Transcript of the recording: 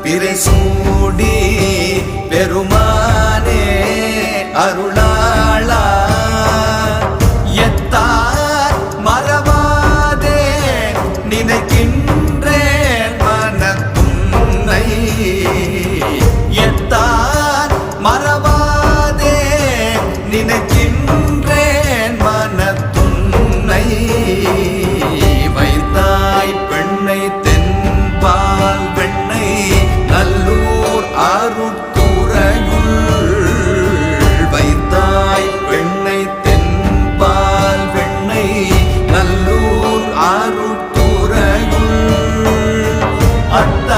பிறைசூடி பெருமானே அருளாளா எத்தார் மறவாதே நினைக்கின்றேன் மனத்துன்னை எத்தார் மறவாதே நினைக்கின்றேன் மனத்துன்னை வைத்தாய் பெண்ணை தென்பால் வெண்ணை நல்லூர் அருட்துறையுள் வைத்தாய் பெண்ணை தென்பால் வெண்ணை நல்லூர் அருட்துறையுள் அத்த